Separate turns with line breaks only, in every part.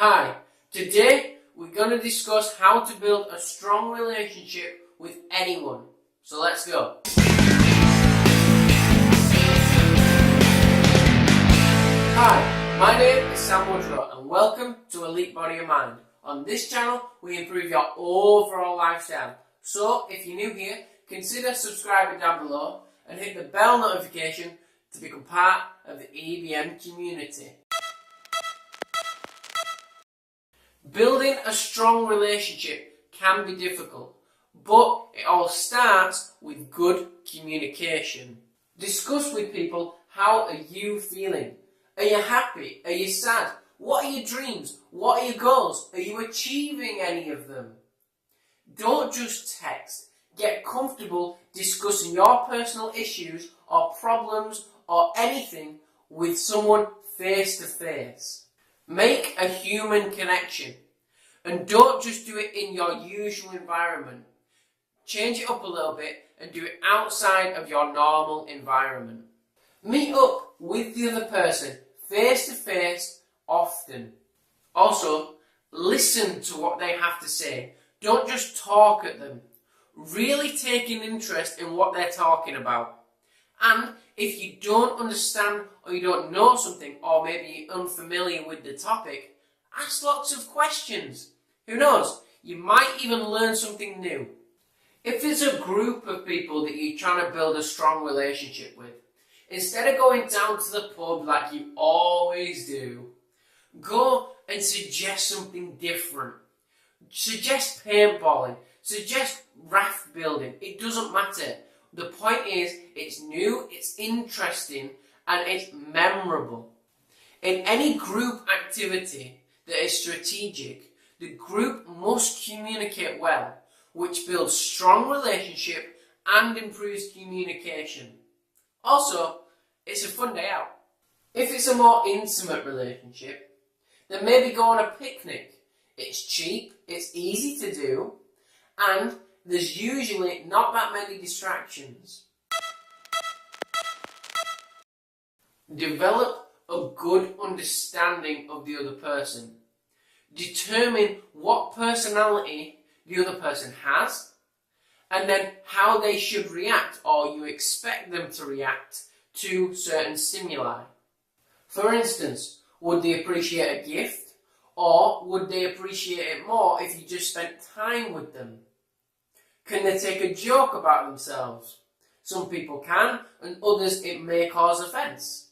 Hi, today we're going to discuss how to build a strong relationship with anyone. So let's go. Hi, my name is Sam Woodrow and welcome to Elite Body and Mind. On this channel we improve your overall lifestyle. So if you're new here, consider subscribing down below and hit the bell notification to become part of the EBM community. Building a strong relationship can be difficult, but it all starts with good communication. Discuss with people, how are you feeling? Are you happy? Are you sad? What are your dreams? What are your goals? Are you achieving any of them? Don't just text. Get comfortable discussing your personal issues or problems or anything with someone face to face. Make a human connection and don't just do it in your usual environment. Change it up a little bit and do it outside of your normal environment. Meet up with the other person face to face often. Also, listen to what they have to say. Don't just talk at them. Really take an interest in what they're talking about. And if you don't understand or you don't know something, or maybe you're unfamiliar with the topic, ask lots of questions. Who knows, you might even learn something new. If there's a group of people that you're trying to build a strong relationship with, instead of going down to the pub like you always do, go and suggest something different. Suggest paintballing, suggest raft building, it doesn't matter. The point is, it's new, it's interesting, and it's memorable. In any group activity that is strategic, the group must communicate well, which builds strong relationship and improves communication. Also, it's a fun day out. If it's a more intimate relationship, then maybe go on a picnic. It's cheap, it's easy to do, and there's usually not that many distractions. Develop a good understanding of the other person. Determine what personality the other person has, and then how they should react, or you expect them to react to certain stimuli. For instance, would they appreciate a gift, or would they appreciate it more if you just spent time with them? Can they take a joke about themselves? Some people can, and others it may cause offence.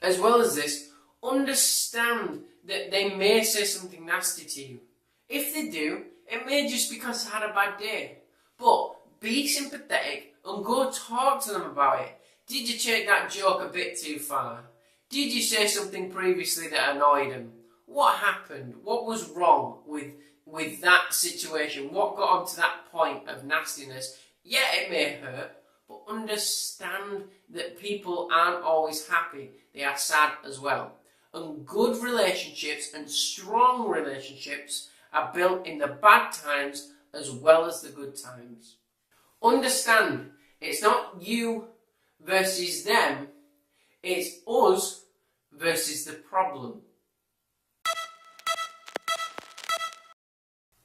As well as this, understand that they may say something nasty to you. If they do, it may just because they had a bad day. But be sympathetic and go talk to them about it. Did you take that joke a bit too far? Did you say something previously that annoyed them? What happened? What was wrong with that situation? What got on to that point of nastiness? Yeah, it may hurt, but understand that people aren't always happy. They are sad as well. And good relationships and strong relationships are built in the bad times as well as the good times. Understand, it's not you versus them, it's us versus the problem.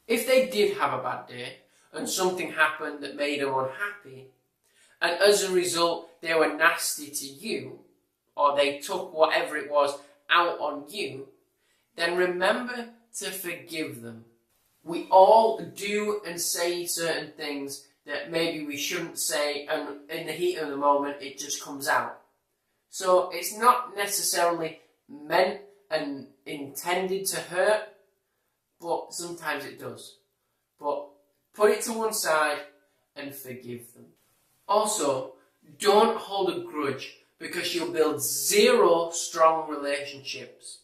If they did have a bad day and something happened that made them unhappy, and as a result they were nasty to you, or they took whatever it was out on you, then remember to forgive them. We all do and say certain things that maybe we shouldn't say, and in the heat of the moment it just comes out. So it's not necessarily meant and intended to hurt, but sometimes it does. But put it to one side and forgive them. Also, don't hold a grudge, because you'll build zero strong relationships.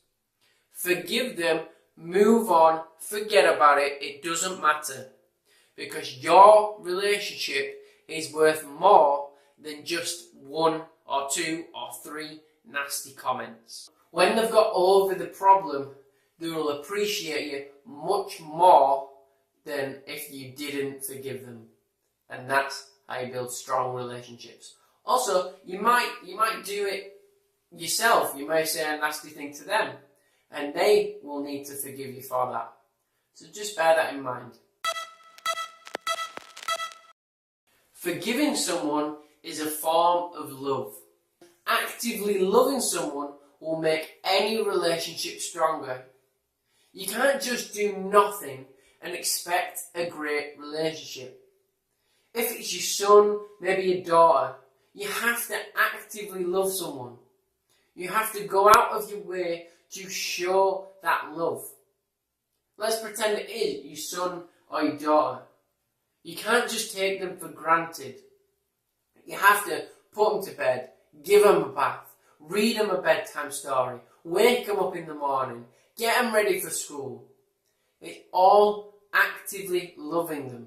Forgive them, move on, forget about it, it doesn't matter. Because your relationship is worth more than just one or two or three nasty comments. When they've got over the problem, they will appreciate you much more than if you didn't forgive them. And that's how you build strong relationships. Also, you might do it yourself. You may say a nasty thing to them. and they will need to forgive you for that. So just bear that in mind. Forgiving someone is a form of love. Actively loving someone will make any relationship stronger. You can't just do nothing and expect a great relationship. If it's your son, maybe your daughter, you have to actively love someone. You have to go out of your way to show that love. Let's pretend it is your son or your daughter. You can't just take them for granted. You have to put them to bed, give them a bath, read them a bedtime story, wake them up in the morning, get them ready for school. It's all actively loving them,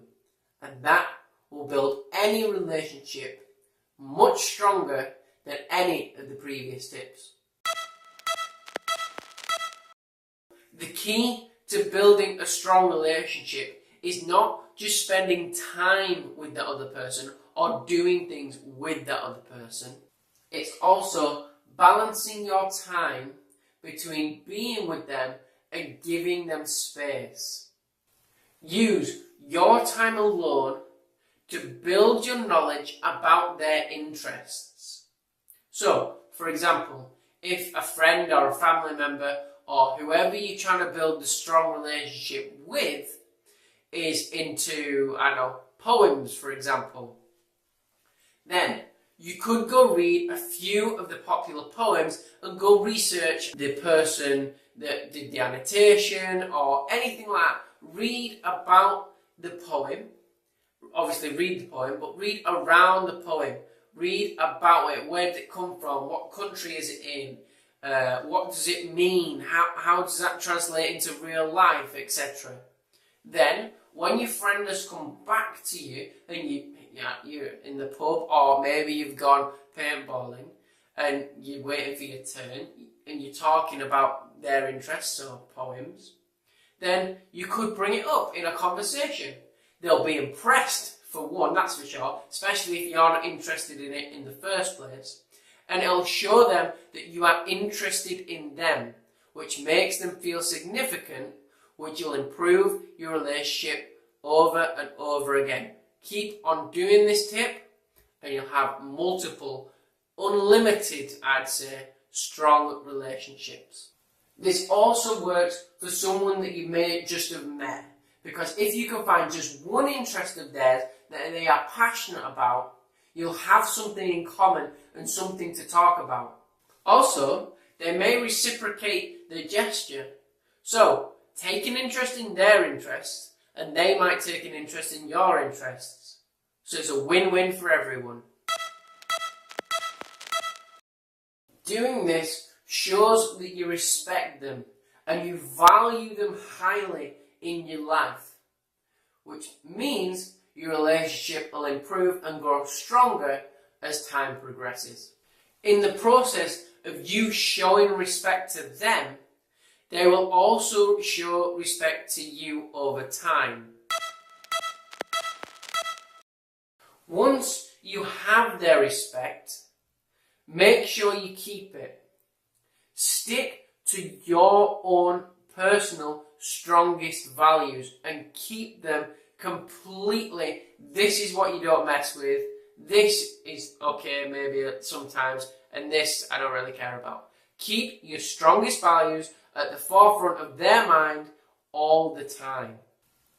and that will build any relationship much stronger than any of the previous tips. The key to building a strong relationship is not just spending time with the other person or doing things with the other person. It's also balancing your time between being with them and giving them space. Use your time alone to build your knowledge about their interests. So, for example, if a friend or a family member or whoever you're trying to build a strong relationship with is into, poems, for example, then you could go read a few of the popular poems and go research the person that did the annotation or anything like that. Read about the poem. Obviously read the poem, but read around the poem. Read about it. Where did it come from? What country is it in? What does it mean? How does that translate into real life, etc. Then, when your friend has come back to you and you're in the pub, or maybe you've gone paintballing and you're waiting for your turn and you're talking about their interests or poems, then you could bring it up in a conversation. They'll be impressed, for one, that's for sure, especially if you're not interested in it in the first place. And it'll show them that you are interested in them, which makes them feel significant, which will improve your relationship over and over again. Keep on doing this tip and you'll have multiple, unlimited, I'd say, strong relationships. This also works for someone that you may just have met, because if you can find just one interest of theirs that they are passionate about, you'll have something in common and something to talk about. Also, they may reciprocate the gesture. So, take an interest in their interests, and they might take an interest in your interests. So it's a win-win for everyone. Doing this shows that you respect them and you value them highly in your life, which means your relationship will improve and grow stronger as time progresses. In the process of you showing respect to them, they will also show respect to you over time. Once you have their respect, make sure you keep it. Stick to your own personal strongest values and keep them completely. This is what you don't mess with. This is okay maybe sometimes, and this I don't really care about. Keep your strongest values at the forefront of their mind all the time.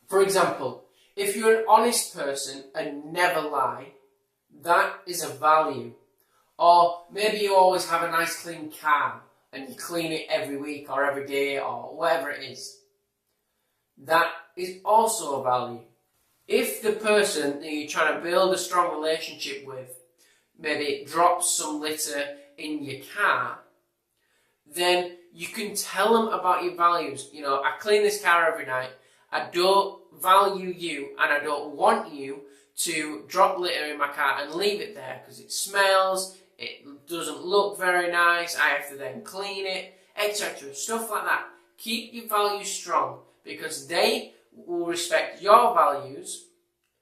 For example, if you're an honest person and never lie, that is a value. Or maybe you always have a nice clean car and you clean it every week or every day or whatever it is. That is also a value. If the person that you're trying to build a strong relationship with maybe drops some litter in your car, then you can tell them about your values. You know, I clean this car every night. I don't value you and I don't want you to drop litter in my car and leave it there because it smells, it doesn't look very nice, I have to then clean it, etc. Stuff like that. Keep your values strong because they will respect your values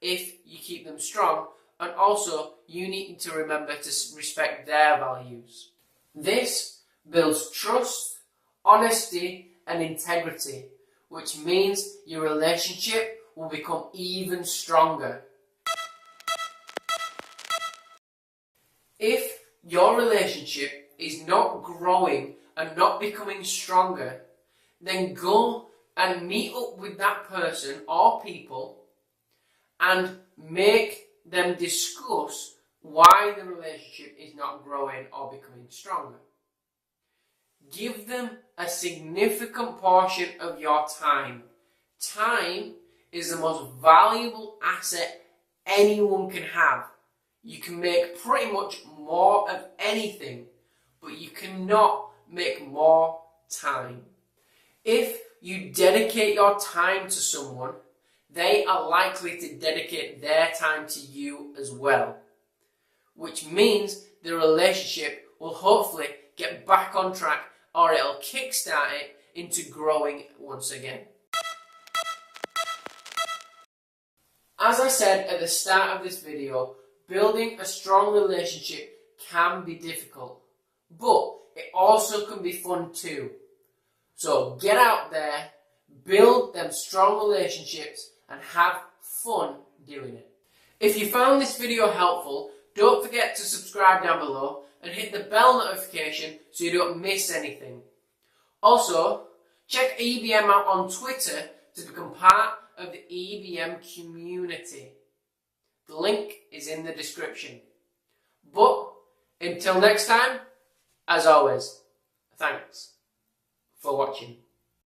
if you keep them strong, and also you need to remember to respect their values. This builds trust, honesty and integrity, which means your relationship will become even stronger. If your relationship is not growing and not becoming stronger, then go and meet up with that person or people and make them discuss why the relationship is not growing or becoming stronger. Give them a significant portion of your time. Time is the most valuable asset anyone can have. You can make pretty much more of anything, but you cannot make more time. If you dedicate your time to someone, they are likely to dedicate their time to you as well, which means the relationship will hopefully get back on track, or it'll kickstart it into growing once again. As I said at the start of this video, building a strong relationship can be difficult, but it also can be fun too. So get out there, build them strong relationships, and have fun doing it. If you found this video helpful, don't forget to subscribe down below and hit the bell notification so you don't miss anything. Also, check EBM out on Twitter to become part of the EBM community. The link is in the description. But until next time, as always, thanks for watching.